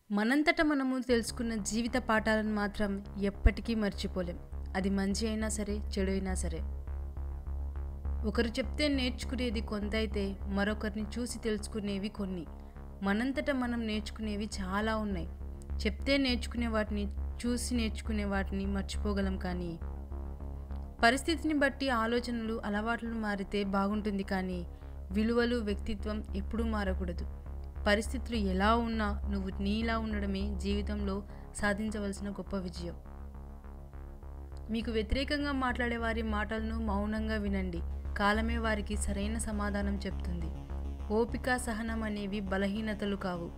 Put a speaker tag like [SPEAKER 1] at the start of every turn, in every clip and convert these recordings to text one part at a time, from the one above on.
[SPEAKER 1] మనంతట మనము తెలుసుకున్న జీవిత పాఠాలను మాత్రం ఎప్పటికీ మర్చిపోలేం. అది మంచి అయినా సరే, చెడు అయినా సరే. ఒకరు చెప్తే నేర్చుకునేది కొంత అయితే, మరొకరిని చూసి తెలుసుకునేవి కొన్ని. మనంతట మనం నేర్చుకునేవి చాలా ఉన్నాయి. చెప్తే నేర్చుకునే వాటిని, చూసి నేర్చుకునే వాటిని మర్చిపోగలం. కానీ పరిస్థితిని బట్టి ఆలోచనలు, అలవాట్లు మారితే బాగుంటుంది. కానీ విలువలు, వ్యక్తిత్వం ఎప్పుడూ మారకూడదు. పరిస్థితులు ఎలా ఉన్నా నువ్వు నీలా ఉండడమే జీవితంలో సాధించవలసిన గొప్ప విజయం. మీకు వ్యతిరేకంగా మాట్లాడే వారి మాటలను మౌనంగా వినండి. కాలమే వారికి సరైన సమాధానం చెప్తుంది. ఓపిక, సహనం అనేవి బలహీనతలు కావు,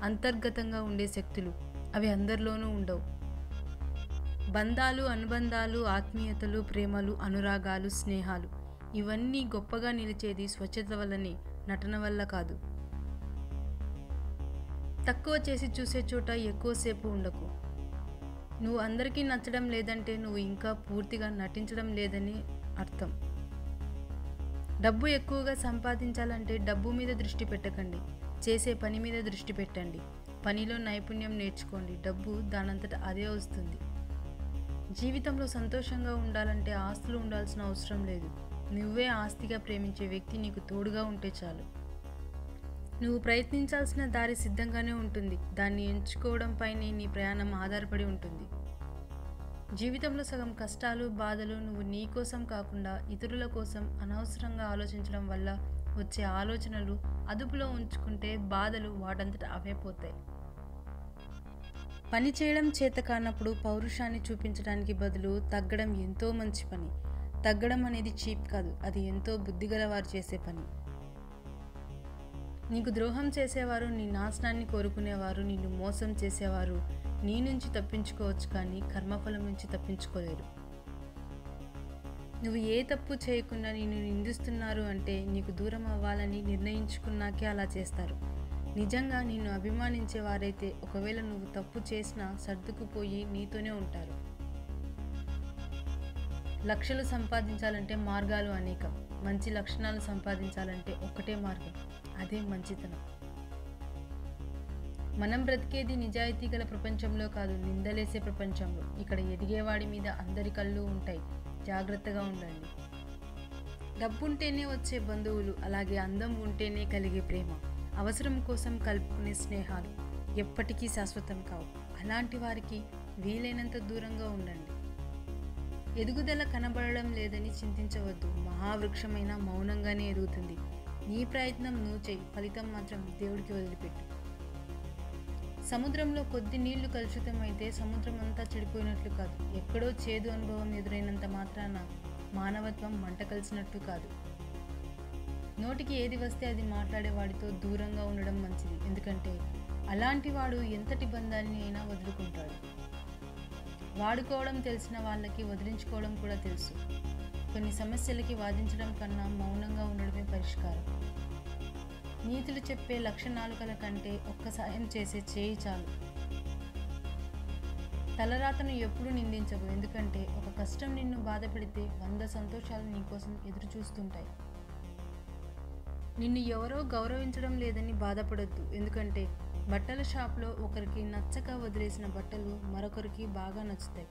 [SPEAKER 1] అంతర్గతంగా ఉండే శక్తులు. అవి అందరిలోనూ ఉండవు. బంధాలు, అనుబంధాలు, ఆత్మీయతలు, ప్రేమలు, అనురాగాలు, స్నేహాలు ఇవన్నీ గొప్పగా నిలిచేది స్వచ్ఛత వల్లనే, నటన వల్ల కాదు. తక్కువ చేసి చూసే చోట ఎక్కువసేపు ఉండకు. నువ్వు అందరికీ నచ్చడం లేదంటే నువ్వు ఇంకా పూర్తిగా నటించడం లేదని అర్థం. డబ్బు ఎక్కువగా సంపాదించాలంటే డబ్బు మీద దృష్టి పెట్టకండి, చేసే పని మీద దృష్టి పెట్టండి. పనిలో నైపుణ్యం నేర్చుకోండి. డబ్బు దానంతట అదే వస్తుంది. జీవితంలో సంతోషంగా ఉండాలంటే ఆస్తులు ఉండాల్సిన అవసరం లేదు. నువ్వే ఆస్తిగా ప్రేమించే వ్యక్తి నీకు తోడుగా ఉంటే చాలు. నువ్వు ప్రయత్నించాల్సిన దారి సిద్ధంగానే ఉంటుంది. దాన్ని ఎంచుకోవడంపైనే నీ ప్రయాణం ఆధారపడి ఉంటుంది. జీవితంలో సగం కష్టాలు, బాధలు నువ్వు నీ కోసం కాకుండా ఇతరుల కోసం అనవసరంగా ఆలోచించడం వల్ల వచ్చే ఆలోచనలు. అదుపులో ఉంచుకుంటే బాధలు వాటంతట అవే పోతాయి. పని చేయడం చేత కానప్పుడు పౌరుషాన్ని చూపించడానికి బదులు తగ్గడం ఎంతో మంచి పని. తగ్గడం అనేది చీప్ కాదు, అది ఎంతో బుద్ధిగల వారు చేసే పని. నీకు ద్రోహం చేసేవారు, నీ నాశనాన్ని కోరుకునేవారు, నిన్ను మోసం చేసేవారు నీ నుంచి తప్పించుకోవచ్చు, కానీ కర్మఫలం నుంచి తప్పించుకోలేరు. నువ్వు ఏ తప్పు చేయకుండా నిన్ను నిందిస్తున్నారు అంటే నీకు దూరం అవ్వాలని నిర్ణయించుకున్నాకే అలా చేస్తారు. నిజంగా నిన్ను అభిమానించే వారైతే ఒకవేళ నువ్వు తప్పు చేసినా సర్దుకుపోయి నీతోనే ఉంటారు. లక్షలు సంపాదించాలంటే మార్గాలు అనేకం. మంచి లక్షణాలు సంపాదించాలంటే ఒక్కటే మార్గం, అదే మంచితనం. మనం బ్రతికేది నిజాయితీ గల ప్రపంచంలో కాదు, నిందలేసే ప్రపంచంలో. ఇక్కడ ఎదిగేవాడి మీద అందరి కళ్ళు ఉంటాయి, జాగ్రత్తగా ఉండండి. డబ్బుంటేనే వచ్చే బంధువులు, అలాగే అందం ఉంటేనే కలిగే ప్రేమ, అవసరం కోసం కలుపుకునే స్నేహాలు ఎప్పటికీ శాశ్వతం కావు. అలాంటి వారికి వీలైనంత దూరంగా ఉండండి. ఎదుగుదల కనబడడం లేదని చింతించవద్దు. మహావృక్షమైన మౌనంగానే ఎదుగుతుంది. నీ ప్రయత్నం నువ్వు చేయి, ఫలితం మాత్రం దేవుడికి వదిలిపెట్టు. సముద్రంలో కొద్ది నీళ్లు కలుషితమైతే సముద్రం అంతా చెడిపోయినట్లు కాదు. ఎక్కడో చేదు అనుభవం ఎదురైనంత మాత్రాన మానవత్వం మంట కలిసినట్టు కాదు. నోటికి ఏది వస్తే అది మాట్లాడేవాడితో దూరంగా ఉండడం మంచిది. ఎందుకంటే అలాంటి వాడు ఎంతటి బంధాన్ని అయినా వదులుకుంటాడు. వాడుకోవడం తెలిసిన వాళ్ళకి వదిలించుకోవడం కూడా తెలుసు. కొన్ని సమస్యలకి వాదించడం కన్నా మౌనంగా ఉండడమే పరిష్కారం. నీతులు చెప్పే లక్షణాలుకల కంటే ఒక్క సాయం చేసే చేయి చాలు. తలరాతను ఎప్పుడూ నిందించవు, ఎందుకంటే ఒక కష్టం నిన్ను బాధ పెడితే 100 సంతోషాలు నీకోసం ఎదురు చూస్తుంటాయి. నిన్ను ఎవరో గౌరవించడం లేదని బాధపడొద్దు, ఎందుకంటే బట్టల షాప్లో ఒకరికి నచ్చక వదిలేసిన బట్టలు మరొకరికి బాగా నచ్చుతాయి.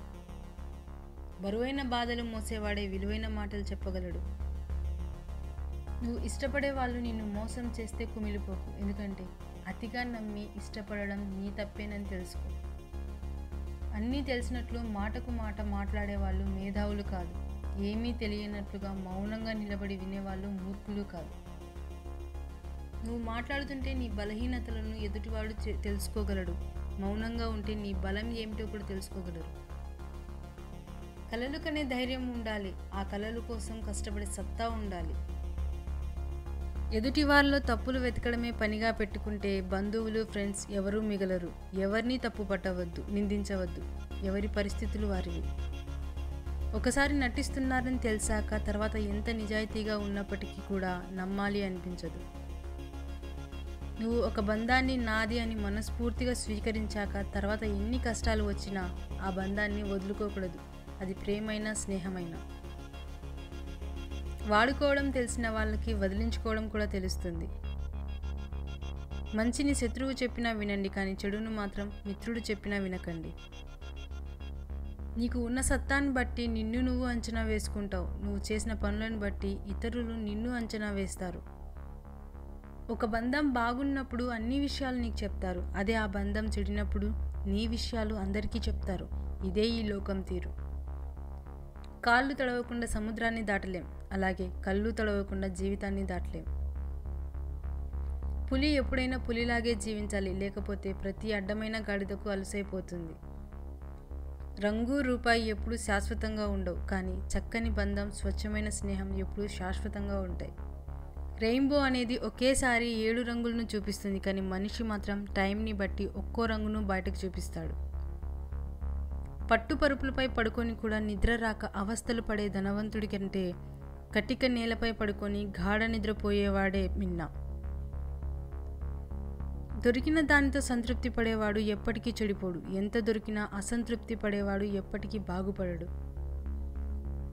[SPEAKER 1] బరువైన బాధలు మోసేవాడే విలువైన మాటలు చెప్పగలడు. నువ్వు ఇష్టపడే వాళ్ళు నిన్ను మోసం చేస్తే కుమిలిపోకు, ఎందుకంటే అతిగా నమ్మి ఇష్టపడడం నీ తప్పేనని తెలుసుకో. అన్నీ తెలిసినట్లు మాటకు మాట మాట్లాడేవాళ్ళు మేధావులు కాదు. ఏమీ తెలియనట్లుగా మౌనంగా నిలబడి వినేవాళ్ళు మూర్ఖులు కాదు. నువ్వు మాట్లాడుతుంటే నీ బలహీనతలను ఎదుటివాడు తెలుసుకోగలడు. మౌనంగా ఉంటే నీ బలం ఏమిటో కూడా తెలుసుకోగలరు. కలలు కనే ధైర్యం ఉండాలి. ఆ కలలు కోసం కష్టపడే సత్తా ఉండాలి. ఎదుటి వారిలో తప్పులు వెతకడమే పనిగా పెట్టుకుంటే బంధువులు, ఫ్రెండ్స్ ఎవరూ మిగలరు. ఎవరిని తప్పు పట్టవద్దు, నిందించవద్దు. ఎవరి పరిస్థితులు వారివి. ఒకసారి నటిస్తున్నారని తెలిసాక తర్వాత ఎంత నిజాయితీగా ఉన్నప్పటికీ కూడా నమ్మాలి అనిపించదు. నువ్వు ఒక బంధాన్ని నాది అని మనస్ఫూర్తిగా స్వీకరించాక తర్వాత ఎన్ని కష్టాలు వచ్చినా ఆ బంధాన్ని వదులుకోకూడదు. అది ప్రేమైనా, స్నేహమైనా. వాడుకోవడం తెలిసిన వాళ్ళకి వదిలించుకోవడం కూడా తెలుస్తుంది. మంచిని శత్రువు చెప్పినా వినండి, కానీ చెడును మాత్రం మిత్రుడు చెప్పినా వినకండి. నీకు ఉన్న సత్తాన్ని బట్టి నిన్ను నువ్వు అంచనా వేసుకుంటావు. నువ్వు చేసిన పనులను బట్టి ఇతరులు నిన్ను అంచనా వేస్తారు. ఒక బంధం బాగున్నప్పుడు అన్ని విషయాలు నీకు చెప్తారు. అదే ఆ బంధం చెడినప్పుడు నీ విషయాలు అందరికీ చెప్తారు. ఇదే ఈ లోకం తీరు. కాళ్ళు తడవకుండా సముద్రాన్ని దాటలేం, అలాగే కళ్ళు తడవకుండా జీవితాన్ని దాటలేం. పులి ఎప్పుడైనా పులిలాగే జీవించాలి, లేకపోతే ప్రతి అడ్డమైన గాడిదకు అలసైపోతుంది. రంగు రూపాయి ఎప్పుడు శాశ్వతంగా ఉండవు, కానీ చక్కని బంధం, స్వచ్ఛమైన స్నేహం ఎప్పుడు శాశ్వతంగా ఉంటాయి. రెయిన్బో అనేది ఒకేసారి 7 రంగులను చూపిస్తుంది, కానీ మనిషి మాత్రం టైంని బట్టి ఒక్కో రంగును బయటకు చూపిస్తాడు. పట్టుపరుపులపై పడుకొని కూడా నిద్ర రాక అవస్థలు పడే ధనవంతుడి కంటే కటిక నేలపై పడుకొని గాఢ నిద్రపోయేవాడే మిన్న. దొరికిన దానితో సంతృప్తి పడేవాడు ఎప్పటికీ చెడిపోడు. ఎంత దొరికినా అసంతృప్తి పడేవాడు ఎప్పటికీ బాగుపడడు.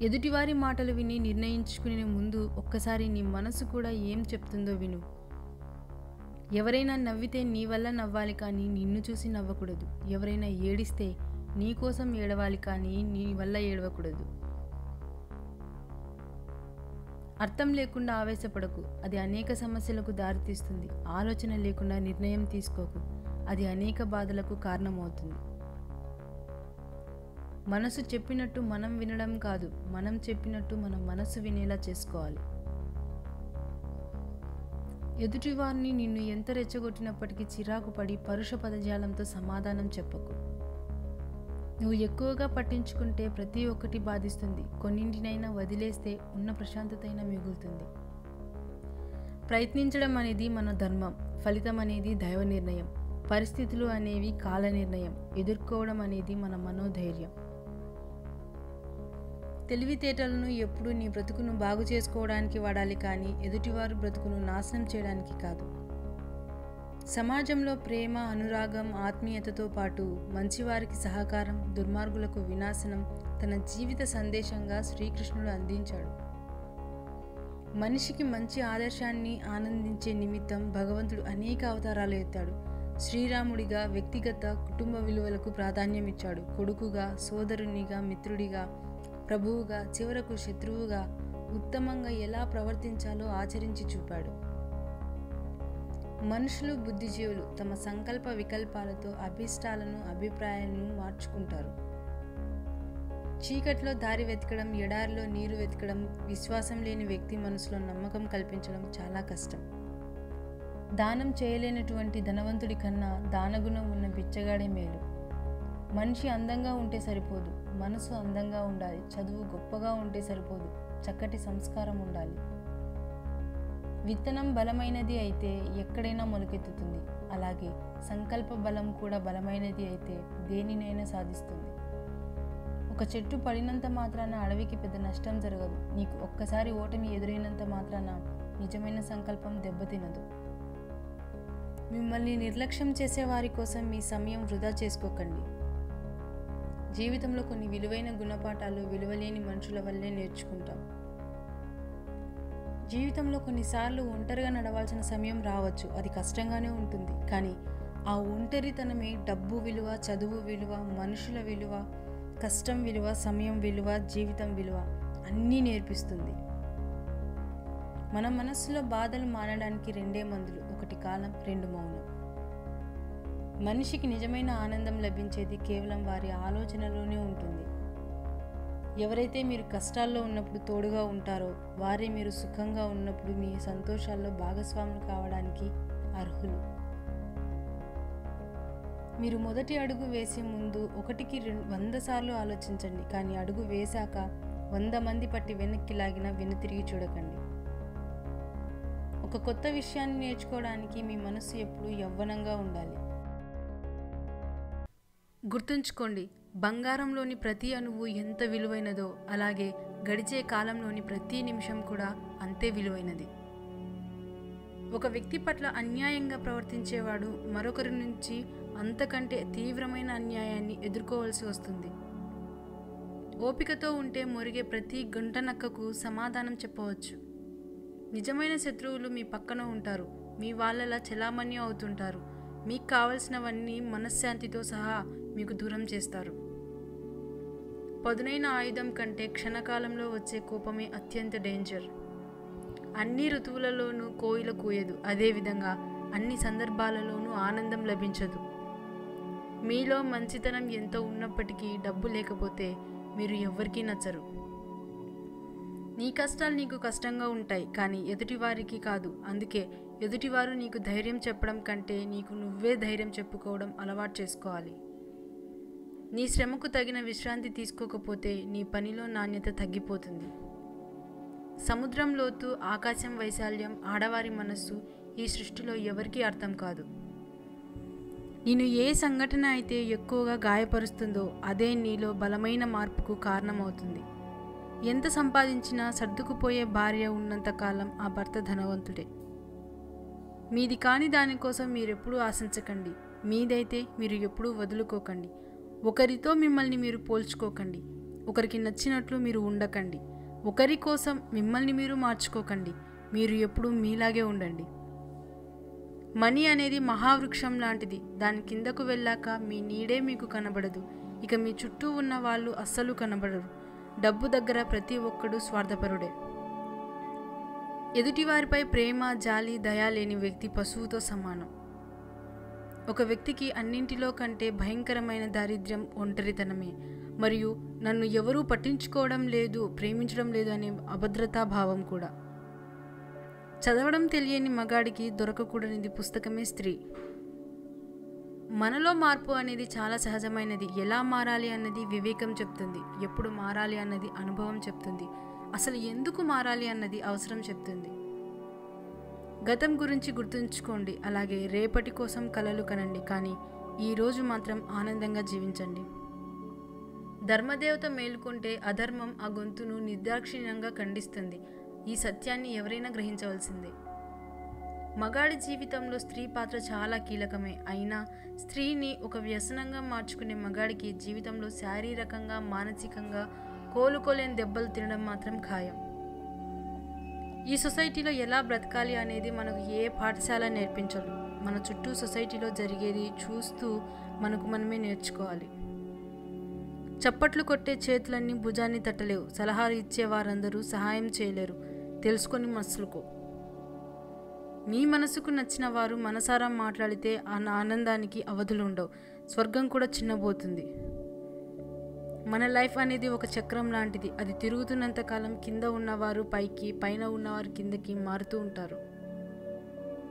[SPEAKER 1] ఎదుటివారి మాటలు విని నిర్ణయించుకునే ముందు ఒక్కసారి నీ మనసు కూడా ఏం చెప్తుందో విను. ఎవరైనా నవ్వితే నీ వల్ల నవ్వాలి, కానీ నిన్ను చూసి నవ్వకూడదు. ఎవరైనా ఏడిస్తే నీ కోసం ఏడవాలి, కానీ నీ వల్ల ఏడవకూడదు. అర్థం లేకుండా ఆవేశపడకు, అది అనేక సమస్యలకు దారితీస్తుంది. ఆలోచన లేకుండా నిర్ణయం తీసుకోకు, అది అనేక బాధలకు కారణమవుతుంది. మనసు చెప్పినట్టు మనం వినడం కాదు, మనం చెప్పినట్టు మన మనసు వినేలా చేసుకోవాలి. ఎదుటివారిని నిన్ను ఎంత రెచ్చగొట్టినప్పటికీ చిరాకు పడి పరుష పదజాలంతో సమాధానం చెప్పకు. నువ్వు ఎక్కువగా పట్టించుకుంటే ప్రతి ఒక్కటి బాధిస్తుంది. కొన్నింటినైనా వదిలేస్తే ఉన్న ప్రశాంతత అయినా మిగులుతుంది. ప్రయత్నించడం అనేది మన ధర్మం, ఫలితం అనేది దైవ నిర్ణయం. పరిస్థితులు అనేవి కాల నిర్ణయం. ఎదుర్కోవడం అనేది మన మనోధైర్యం. తెలివితేటలను ఎప్పుడూ నీ బ్రతుకును బాగు చేసుకోవడానికి వాడాలి, కానీ ఎదుటివారు బ్రతుకును నాశనం చేయడానికి కాదు. సమాజంలో ప్రేమ, అనురాగం, ఆత్మీయతతో పాటు మంచివారికి సహకారం, దుర్మార్గులకు వినాశనం తన జీవిత సందేశంగా శ్రీకృష్ణుడు అందించాడు. మనిషికి మంచి ఆదర్శాన్ని ఆనందించే నిమిత్తం భగవంతుడు అనేక అవతారాలు ఎత్తాడు. శ్రీరాముడిగా వ్యక్తిగత, కుటుంబ విలువలకు ప్రాధాన్యం ఇచ్చాడు. కొడుకుగా, సోదరునిగా, మిత్రుడిగా, ప్రభువుగా, చివరకు శత్రువుగా ఉత్తమంగా ఎలా ప్రవర్తించాలో ఆచరించి చూపాడు. మనుషులు బుద్ధిజీవులు తమ సంకల్ప వికల్పాలతో అభిష్టాలను, అభిప్రాయాలను మార్చుకుంటారు. చీకట్లో దారి వెతకడం, ఎడారిలో నీరు వెతకడం, విశ్వాసం లేని వ్యక్తి మనసులో నమ్మకం కల్పించడం చాలా కష్టం. దానం చేయలేనటువంటి ధనవంతుడి కన్నా దానగుణం ఉన్న బిచ్చగాడే మేలు. మనిషి అందంగా ఉంటే సరిపోదు, మనసు అందంగా ఉండాలి. చదువు గొప్పగా ఉంటే సరిపోదు, చక్కటి సంస్కారం ఉండాలి. విత్తనం బలమైనది అయితే ఎక్కడైనా మొలకెత్తుతుంది. అలాగే సంకల్ప బలం కూడా బలమైనది అయితే దేనినైనా సాధిస్తుంది. ఒక చెట్టు పడినంత మాత్రాన అడవికి పెద్ద నష్టం జరగదు. నీకు ఒక్కసారి ఓటమి ఎదురైనంత మాత్రాన నిజమైన సంకల్పం దెబ్బతినదు. మిమ్మల్ని నిర్లక్ష్యం చేసే వారి కోసం మీ సమయం వృధా చేసుకోకండి. జీవితంలో కొన్ని విలువైన గుణపాఠాలు విలువలేని మనుషుల వల్లే నేర్చుకుంటాం. జీవితంలో కొన్నిసార్లు ఒంటరిగా నడవాల్సిన సమయం రావచ్చు. అది కష్టంగానే ఉంటుంది, కానీ ఆ ఒంటరితనమే డబ్బు విలువ, చదువు విలువ, మనుషుల విలువ, కష్టం విలువ, సమయం విలువ, జీవితం విలువ అన్నీ నేర్పిస్తుంది. మన మనస్సులో బాధలు మానడానికి 2 మందులు, 1 కాలం, 2 మౌనం. మనిషికి నిజమైన ఆనందం లభించేది కేవలం వారి ఆలోచనలోనే ఉంటుంది. ఎవరైతే మీరు కష్టాల్లో ఉన్నప్పుడు తోడుగా ఉంటారో వారే మీరు సుఖంగా ఉన్నప్పుడు మీ సంతోషాల్లో భాగస్వాములు కావడానికి అర్హులు. మీరు మొదటి అడుగు వేసే ముందు 1కి 100 సార్లు ఆలోచించండి, కానీ అడుగు వేశాక 100 మంది పట్టి వెనక్కి లాగినా వెనుతిరిగి చూడకండి. ఒక కొత్త విషయాన్ని నేర్చుకోవడానికి మీ మనసు ఎప్పుడూ యవ్వనంగా ఉండాలి. గుర్తుంచుకోండి, బంగారంలోని ప్రతి అణువు ఎంత విలువైనదో అలాగే గడిచే కాలంలోని ప్రతి నిమిషం కూడా అంతే విలువైనది. ఒక వ్యక్తి పట్ల అన్యాయంగా ప్రవర్తించేవాడు మరొకరి నుంచి అంతకంటే తీవ్రమైన అన్యాయాన్ని ఎదుర్కోవాల్సి వస్తుంది. ఓపికతో ఉంటే మొరిగే ప్రతి గుంట నక్కకు సమాధానం చెప్పవచ్చు. నిజమైన శత్రువులు మీ పక్కన ఉంటారు, మీ వాళ్ళలా చెలామణి అవుతుంటారు. మీకు కావలసినవన్నీ మనశ్శాంతితో సహా మీకు దూరం చేస్తారు. పదునైన ఆయుధం కంటే క్షణకాలంలో వచ్చే కోపమే అత్యంత డేంజర్. అన్ని ఋతువులలోనూ కోయిల కూయదు, అదేవిధంగా అన్ని సందర్భాలలోనూ ఆనందం లభించదు. మీలో మంచితనం ఎంతో ఉన్నప్పటికీ డబ్బు లేకపోతే మీరు ఎవ్వరికీ నచ్చరు. నీ కష్టాలు నీకు కష్టంగా ఉంటాయి, కానీ ఎదుటివారికి కాదు. అందుకే ఎదుటివారు నీకు ధైర్యం చెప్పడం కంటే నీకు నువ్వే ధైర్యం చెప్పుకోవడం అలవాటు చేసుకోవాలి. నీ శ్రమకు తగిన విశ్రాంతి తీసుకోకపోతే నీ పనిలో నాణ్యత తగ్గిపోతుంది. సముద్రం లోతు, ఆకాశం వైశాల్యం, ఆడవారి మనస్సు ఈ సృష్టిలో ఎవరికీ అర్థం కాదు. నిన్ను ఏ సంఘటన అయితే ఎక్కువగా గాయపరుస్తుందో అదే నీలో బలమైన మార్పుకు కారణమవుతుంది. ఎంత సంపాదించినా సర్దుకుపోయే భార్య ఉన్నంతకాలం ఆ భర్త ధనవంతుడే. మీది కాని దానికోసం మీరెప్పుడూ ఆశించకండి. మీదైతే మీరు ఎప్పుడూ వదులుకోకండి. ఒకరితో మిమ్మల్ని మీరు పోల్చుకోకండి. ఒకరికి నచ్చినట్లు మీరు ఉండకండి. ఒకరి కోసం మిమ్మల్ని మీరు మార్చుకోకండి. మీరు ఎప్పుడూ మీలాగే ఉండండి. మనీ అనేది మహావృక్షం లాంటిది. దాని కిందకు వెళ్ళాక మీ నీడే మీకు కనబడదు. ఇక మీ చుట్టూ ఉన్న వాళ్ళు అస్సలు కనబడరు. డబ్బు దగ్గర ప్రతి ఒక్కడు స్వార్థపరుడే. ఎదుటివారిపై ప్రేమ, జాలి, దయ లేని వ్యక్తి పశువుతో సమానం. ఒక వ్యక్తికి అన్నింటిలో కంటే భయంకరమైన దారిద్ర్యం ఒంటరితనమే. మరియు నన్ను ఎవరూ పట్టించుకోవడం లేదు, ప్రేమించడం లేదు అనే అభద్రతా భావం కూడా. చదవడం తెలియని మగాడికి దొరకకూడనిది పుస్తకమే స్త్రీ. మనలో మార్పు అనేది చాలా సహజమైనది. ఎలా మారాలి అన్నది వివేకం చెప్తుంది. ఎప్పుడు మారాలి అన్నది అనుభవం చెప్తుంది. అసలు ఎందుకు మారాలి అన్నది అవసరం చెప్తుంది. గతం గురించి గుర్తుంచుకోండి, అలాగే రేపటి కోసం కలలు కనండి, కానీ ఈరోజు మాత్రం ఆనందంగా జీవించండి. ధర్మదేవత మేలుకుంటే అధర్మం ఆ గొంతును నిర్దాక్షిణ్యంగా ఖండిస్తుంది. ఈ సత్యాన్ని ఎవరైనా గ్రహించవలసిందే. మగాడి జీవితంలో స్త్రీ పాత్ర చాలా కీలకమే. అయినా స్త్రీని ఒక వ్యసనంగా మార్చుకునే మగాడికి జీవితంలో శారీరకంగా, మానసికంగా కోలుకోలేని దెబ్బలు తినడం మాత్రం ఖాయం. ఈ సొసైటీలో ఎలా బ్రతకాలి అనేది మనకు ఏ పాఠశాల నేర్పించదు. మన చుట్టూ సొసైటీలో జరిగేది చూస్తూ మనకు మనమే నేర్చుకోవాలి. చప్పట్లు కొట్టే చేతులన్నీ భుజాన్ని తట్టలేవు. సలహాలు ఇచ్చేవారందరూ సహాయం చేయలేరు. తెలుసుకొని మసులుకో. మీ మనసుకు నచ్చిన వారు మనసారా మాట్లాడితే ఆ ఆనందానికి అవధులుండవు. స్వర్గం కూడా చిన్నబోతుంది. మన లైఫ్ అనేది ఒక చక్రం లాంటిది. అది తిరుగుతున్నంతకాలం కింద ఉన్నవారు పైకి, పైన ఉన్నవారు కిందకి మారుతూ ఉంటారు.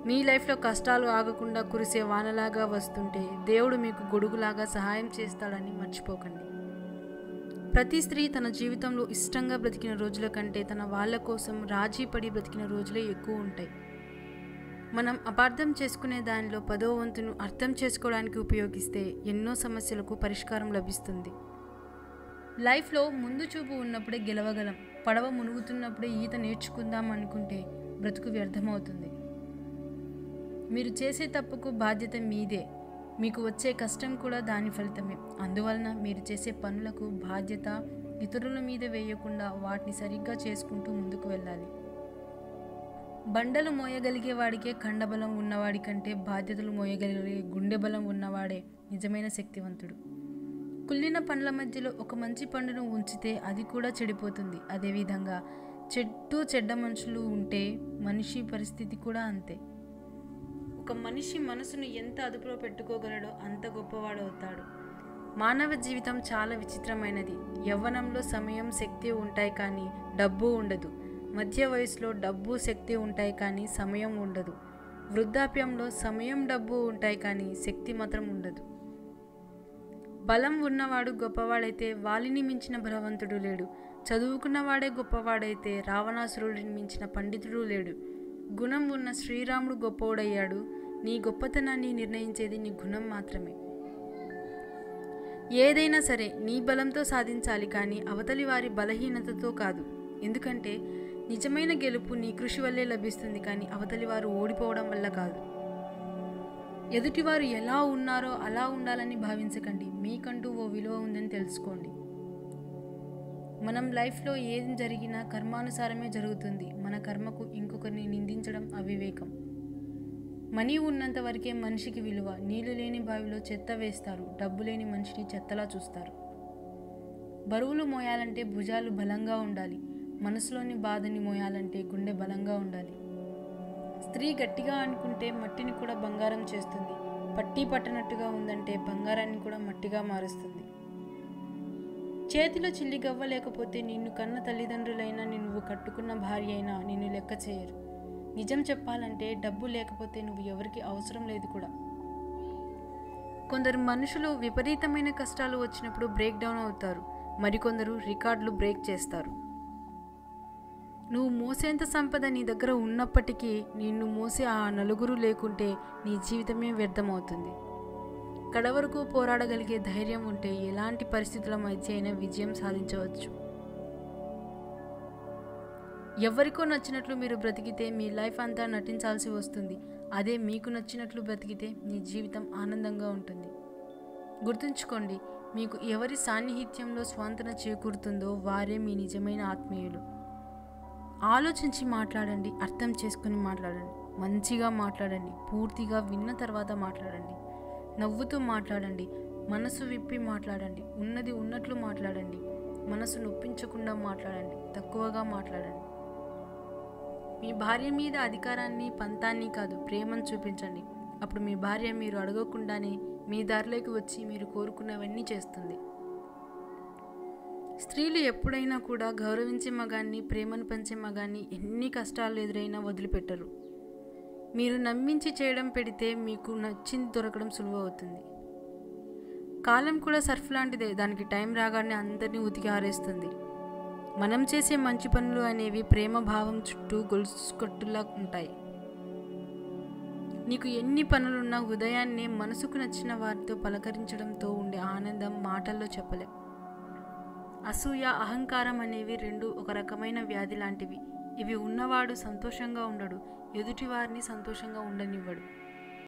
[SPEAKER 1] మీ లైఫ్లో కష్టాలు ఆగకుండా కురిసే వానలాగా వస్తుంటే దేవుడు మీకు గొడుగులాగా సహాయం చేస్తాడని మర్చిపోకండి. ప్రతి స్త్రీ తన జీవితంలో ఇష్టంగా బ్రతికిన రోజుల కంటే తన వాళ్ళ కోసం రాజీ పడి బ్రతికిన రోజులే ఎక్కువ ఉంటాయి. మనం అపార్థం చేసుకునే దానిలో 10వ వంతును అర్థం చేసుకోవడానికి ఉపయోగిస్తే ఎన్నో సమస్యలకు పరిష్కారం లభిస్తుంది. లైఫ్లో ముందు చూపు ఉన్నప్పుడే గెలవగలం. పడవ మునుగుతున్నప్పుడే ఈత నేర్చుకుందాం అనుకుంటే బ్రతుకు వ్యర్థమవుతుంది. మీరు చేసే తప్పుకు బాధ్యత మీదే. మీకు వచ్చే కష్టం కూడా దాని ఫలితమే. అందువలన మీరు చేసే పనులకు బాధ్యత ఇతరుల మీద వేయకుండా వాటిని సరిగ్గా చేసుకుంటూ ముందుకు వెళ్ళాలి. బండలు మోయగలిగే వాడికే కండబలం ఉన్నవాడి కంటే బాధ్యతలు మోయగలిగే గుండె బలం ఉన్నవాడే నిజమైన శక్తివంతుడు. కుళ్ళిన పండ్ల మధ్యలో ఒక మంచి పండును ఉంచితే అది కూడా చెడిపోతుంది. అదేవిధంగా చెడ్డ మనుషులు ఉంటే మనిషి పరిస్థితి కూడా అంతే. ఒక మనిషి మనసును ఎంత అదుపులో పెట్టుకోగలడో అంత గొప్పవాడవుతాడు. మానవ జీవితం చాలా విచిత్రమైనది. యవ్వనంలో సమయం, శక్తి ఉంటాయి, కానీ డబ్బు ఉండదు. మధ్య వయసులో డబ్బు, శక్తి ఉంటాయి, కానీ సమయం ఉండదు. వృద్ధాప్యంలో సమయం, డబ్బు ఉంటాయి, కానీ శక్తి మాత్రం ఉండదు. బలం ఉన్నవాడు గొప్పవాడైతే వాలిని మించిన బలవంతుడు లేడు. చదువుకున్నవాడే గొప్పవాడైతే రావణాసురుడిని మించిన పండితుడు లేడు. గుణం ఉన్న శ్రీరాముడు గొప్పవాడయ్యాడు. నీ గొప్పతనాన్ని నిర్ణయించేది నీ గుణం మాత్రమే. ఏదైనా సరే నీ బలంతో సాధించాలి, కానీ అవతలి వారి బలహీనతతో కాదు. ఎందుకంటే నిజమైన గెలుపు నీ కృషి వల్లే లభిస్తుంది, కానీ అవతలి వారు ఓడిపోవడం వల్ల కాదు. ఎదుటివారు ఎలా ఉన్నారో అలా ఉండాలని భావించకండి. మీకంటూ ఓ విలువ ఉందని తెలుసుకోండి. మనం లైఫ్లో ఏం జరిగినా కర్మానుసారమే జరుగుతుంది. మన కర్మకు ఇంకొకరిని నిందించడం అవివేకం. మనీ ఉన్నంత వరకే మనిషికి విలువ. నీళ్లు లేని బావిలో చెత్త వేస్తారు, డబ్బు లేని మనిషిని చెత్తలా చూస్తారు. బరువులు మోయాలంటే భుజాలు బలంగా ఉండాలి, మనసులోని బాధని మోయాలంటే గుండె బలంగా ఉండాలి. స్త్రీ గట్టిగా అనుకుంటే మట్టిని కూడా బంగారం చేస్తుంది, పట్టి పట్టనట్టుగా ఉందంటే బంగారాన్ని కూడా మట్టిగా మారుస్తుంది. చేతిలో చిల్లి గవ్వ లేకపోతే నిన్ను కన్న తల్లిదండ్రులైనా, నువ్వు కట్టుకున్న భార్య అయినా నిన్ను లెక్క చేయరు. నిజం చెప్పాలంటే డబ్బు లేకపోతే నువ్వు ఎవరికి అవసరం లేదు కూడా. కొందరు మనుషులు విపరీతమైన కష్టాలు వచ్చినప్పుడు బ్రేక్ డౌన్ అవుతారు, మరికొందరు రికార్డులు బ్రేక్ చేస్తారు. నువ్వు మోసేంత సంపద నీ దగ్గర ఉన్నప్పటికీ నిన్ను మోసే ఆ నలుగురు లేకుంటే నీ జీవితమే వ్యర్థమవుతుంది. కడవరకు పోరాడగలిగే ధైర్యం ఉంటే ఎలాంటి పరిస్థితుల మధ్య అయినా విజయం సాధించవచ్చు. ఎవరికో నచ్చినట్లు మీరు బ్రతికితే మీ లైఫ్ అంతా నటించాల్సి వస్తుంది. అదే మీకు నచ్చినట్లు బ్రతికితే మీ జీవితం ఆనందంగా ఉంటుంది. గుర్తుంచుకోండి, మీకు ఎవరి సాన్నిహిత్యంలో స్వాంతన చేకూరుతుందో వారే మీ నిజమైన ఆత్మీయులు. ఆలోచించి మాట్లాడండి, అర్థం చేసుకుని మాట్లాడండి, మంచిగా మాట్లాడండి, పూర్తిగా విన్న తర్వాత మాట్లాడండి, నవ్వుతూ మాట్లాడండి, మనసు విప్పి మాట్లాడండి, ఉన్నది ఉన్నట్లు మాట్లాడండి, మనసు నొప్పించకుండా మాట్లాడండి, తక్కువగా మాట్లాడండి. మీ భార్య మీద అధికారాన్ని, పంతాన్ని కాదు, ప్రేమను చూపించండి. అప్పుడు మీ భార్య మీరు అడగకుండానే మీ దారిలోకి వచ్చి మీరు కోరుకున్నవన్నీ చేస్తుంది. స్త్రీలు ఎప్పుడైనా కూడా గౌరవించే మగాన్ని, ప్రేమను పంచే మగాన్ని ఎన్ని కష్టాలు ఎదురైనా వదిలిపెట్టరు. మీరు నమ్మించి చేయడం పెడితే మీకు నచ్చింది దొరకడం సులువు అవుతుంది. కాలం కూడా సర్ఫ్ లాంటిదే, దానికి టైం రాగానే అందరినీ ఉతికి ఆరేస్తుంది. మనం చేసే మంచి పనులు అనేవి ప్రేమ భావం చుట్టూ గొలుసుకట్టులా ఉంటాయి. నీకు ఎన్ని పనులున్నా ఉదయాన్నే మనసుకు నచ్చిన వారితో పలకరించడంతో ఉండే ఆనందం మాటల్లో చెప్పలేం. అసూయ, అహంకారం అనేవి రెండు ఒక రకమైన వ్యాధి లాంటివి. ఇవి ఉన్నవాడు సంతోషంగా ఉండడు, ఎదుటివారిని సంతోషంగా ఉండనివ్వడు.